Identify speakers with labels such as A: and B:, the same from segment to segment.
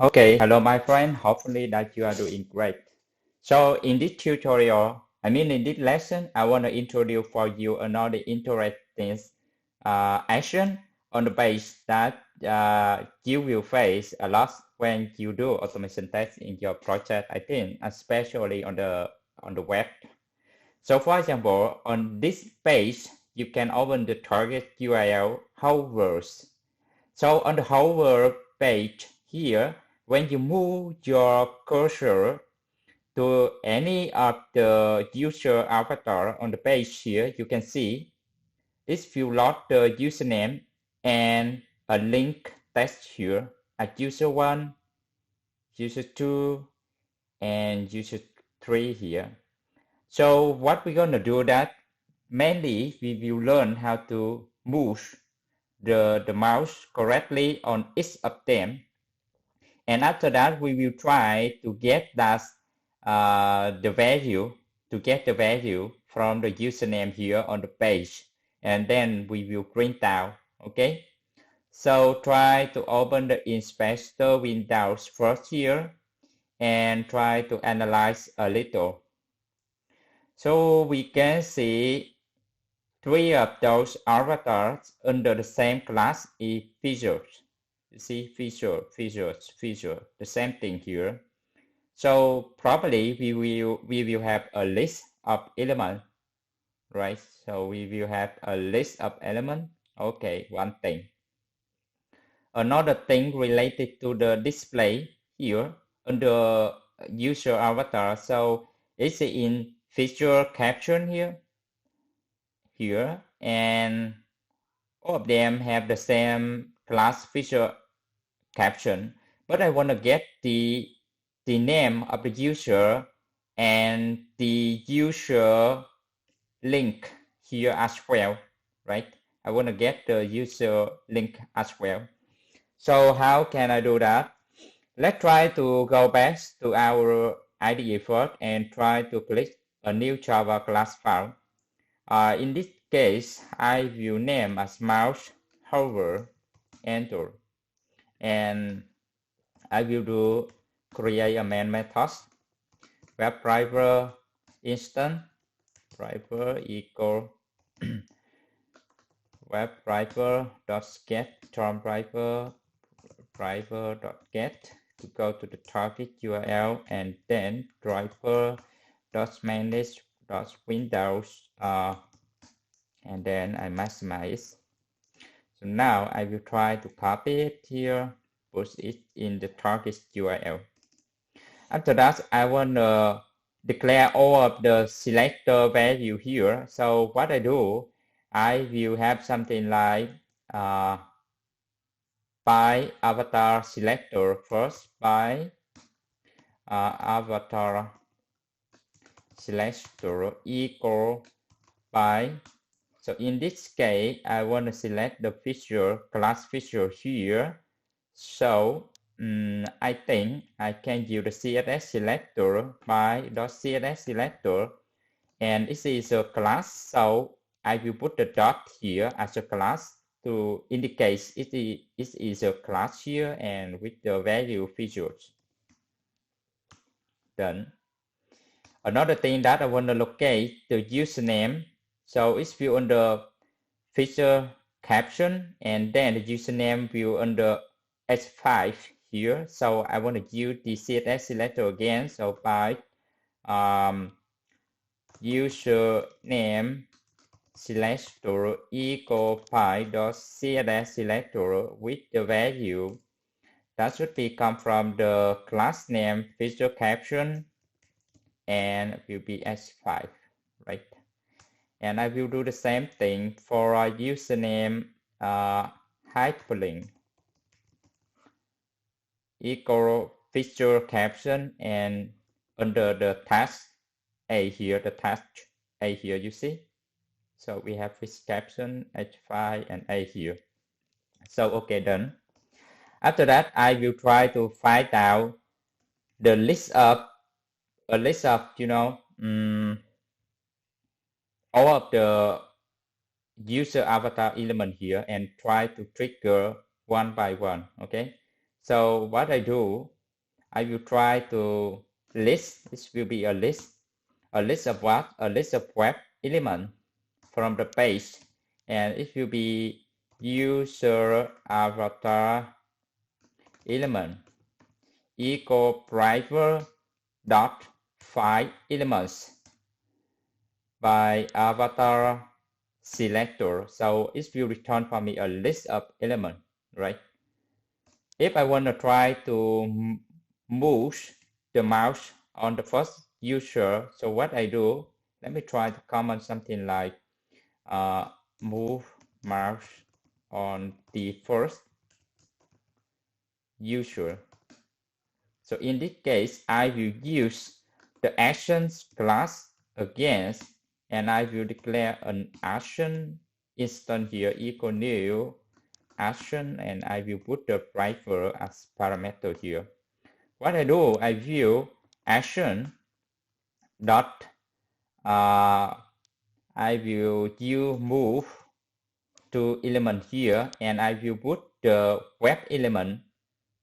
A: Okay, hello my friend. Hopefully that you are doing great. So in this tutorial, in this lesson, I want to introduce for you another interesting action on the base that you will face a lot when you do automation tests in your project, I think, especially on the web. So for example, on this page, you can open the target URL hovers. So on the hover page here, when you move your cursor to any of the user avatar on the page here, you can see if you load the username and a link text here at user1, user2, and user3 here. So what we're gonna do that mainly we will learn how to move the mouse correctly on each of them. And after that, we will try to get that the value from the username here on the page, and then we will print out. Okay. So try to open the inspector windows first here, and try to analyze a little. So we can see three of those avatars under the same class is features. You see feature, the same thing here. So probably we will have a list of elements, right? So we will have a list of elements. Okay, one thing. Another thing related to the display here under user avatar. So it's in feature caption here, and all of them have the same class feature caption, but I want to get the name of the user and the user link here as well, right? I want to get the user link as well. So how can I do that? Let's try to go back to our IDE first and try to click a new Java class file. In this case, I will name as mouse hover, enter, and I will do create a main method, web driver instance, driver equal web driver dot get term driver dot get to go to the target URL, and then driver dot manage dot windows and then I maximize. So now I will try to copy it here, put it in the target URL. After that, I want to declare all of the selector value here. So what I do, I will have something like by avatar selector first, by avatar selector equal by. So in this case, I want to select the feature, class feature here. So I think I can use the CSS selector by .css selector, and this is a class. So I will put the dot here as a class to indicate it is a class here and with the value features. Done. Another thing that I want to locate the username. So it's view under feature caption, and then the username view under H5 here. So I want to use the CSS selector again. So by username selector equal by dot CSS selector with the value that should be come from the class name feature caption and will be H5, right? And I will do the same thing for a username hyperlink equal feature caption, and under the task A here, the task A here, you see? So we have feature caption, H5, and A here. So okay, done. After that, I will try to find out the list of all of the user avatar element here and try to trigger one by one. Okay, So what I do, I will try to list, this will be a list of what? A list of web element from the page, and it will be user avatar element equal private dot find elements by avatar selector. So it will return for me a list of elements, right? If I want to try to move the mouse on the first user, so what I do, let me try to comment something like move mouse on the first user. So in this case, I will use the actions class against, and I will declare an action instance here equal new action, and I will put the private as parameter here. What I do, I view action dot I will use move to element here, and I will put the web element.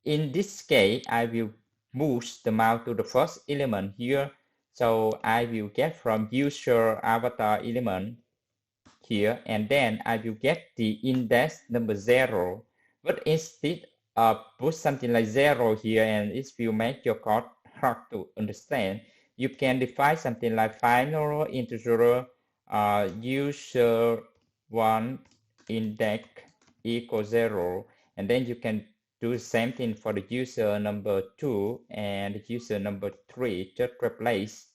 A: In this case, I will move the mouse to the first element here. So I will get from user avatar element here, and then I will get the index number 0. But instead of put something like 0 here, and it will make your code hard to understand, you can define something like final integer user 1 index equals 0, and then you can do the same thing for the user number 2 and user number 3. Just replace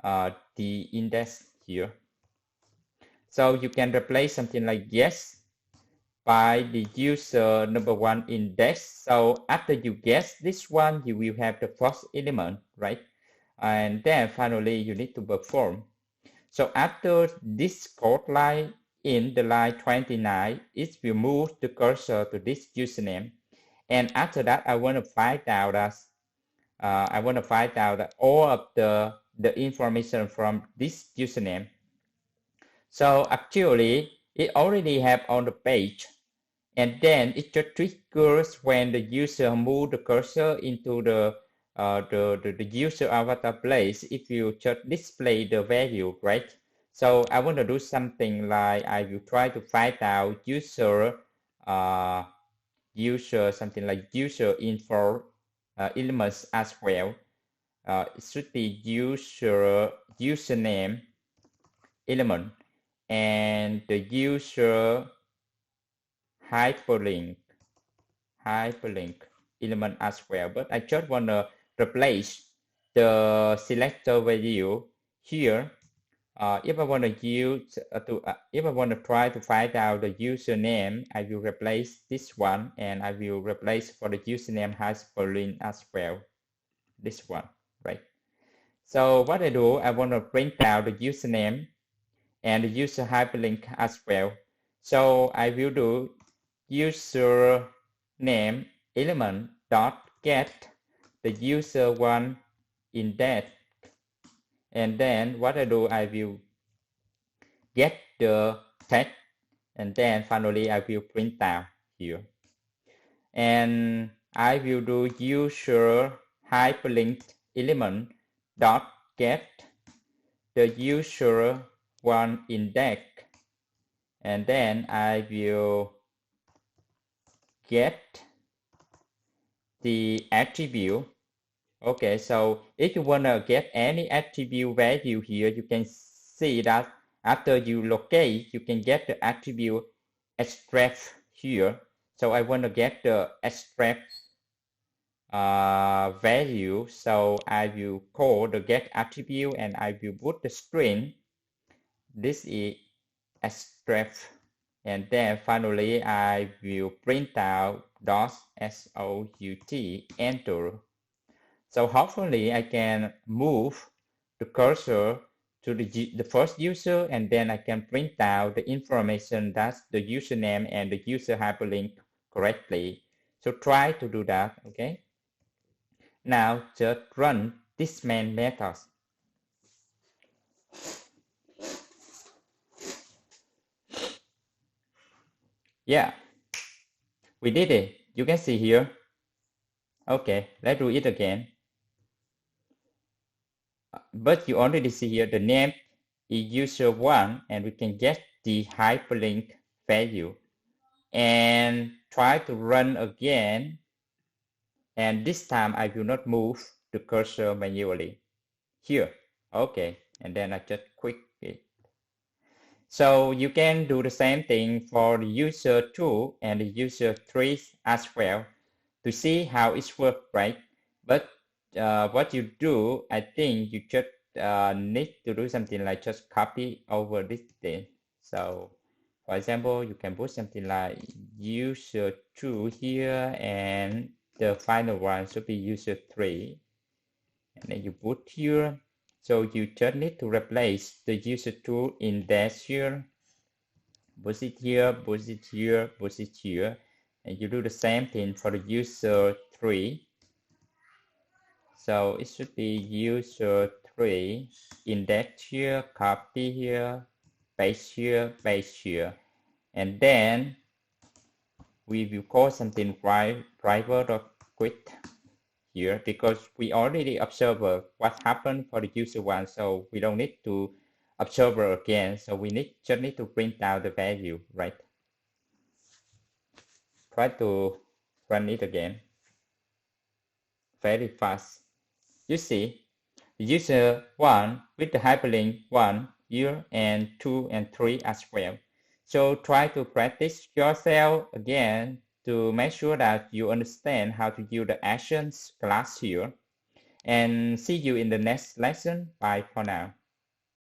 A: the index here. So you can replace something like yes by the user number 1 index. So after you guess this one, you will have the first element, right? And then finally you need to perform. So after this code line in the line 29, it will move the cursor to this username. And after that, I want to find out that all of the information from this username. So actually, it already have on the page, and then it just triggers when the user move the cursor into the user avatar place. If you just display the value, right? So I want to do something like I will try to find out user something like user info elements as well. It should be username element and the user hyperlink element as well. But I just want to replace the selector value here. If I want to use if I want to try to find out the username, I will replace this one, and I will replace for the username hyperlink as well, this one, right? So what I do, I want to print out the username and the user hyperlink as well. So I will do user name element dot get the user one index, and then what I do, I will get the text, and then finally I will print out here, and I will do user hyperlink element dot get the user one index, and then I will get the attribute. Okay, so if you want to get any attribute value here, you can see that after you locate, you can get the attribute extract here. So I want to get the extract value, so I will call the get attribute, and I will put the string. This is extract, and then finally I will print out .sout, enter. So hopefully I can move the cursor to the first user, and then I can print out the information that's the username and the user hyperlink correctly. So try to do that, okay? Now just run this main method. Yeah, we did it. You can see here. Okay, let's do it again. But you already see here the name is user1, and we can get the hyperlink value. And try to run again. And this time I will not move the cursor manually. Here, okay, and then I just click it. So you can do the same thing for the user 2 and the user 3 as well to see how it works, right? But what you do, I think you just need to do something like just copy over this thing. So for example, you can put something like user 2 here, and the final one should be user 3. And then you put here. So you just need to replace the user 2 index here. Put it here, put it here, put it here. And you do the same thing for the user 3. So it should be user 3, index here, copy here, paste here, paste here. And then we will call something private or quit here, because we already observed what happened for the user 1, so we don't need to observe again. So we just need to print out the value, right? Try to run it again. Very fast. You see, user 1 with the hyperlink 1 here, and 2 and 3 as well. So try to practice yourself again to make sure that you understand how to use the actions class here. And see you in the next lesson. Bye for now.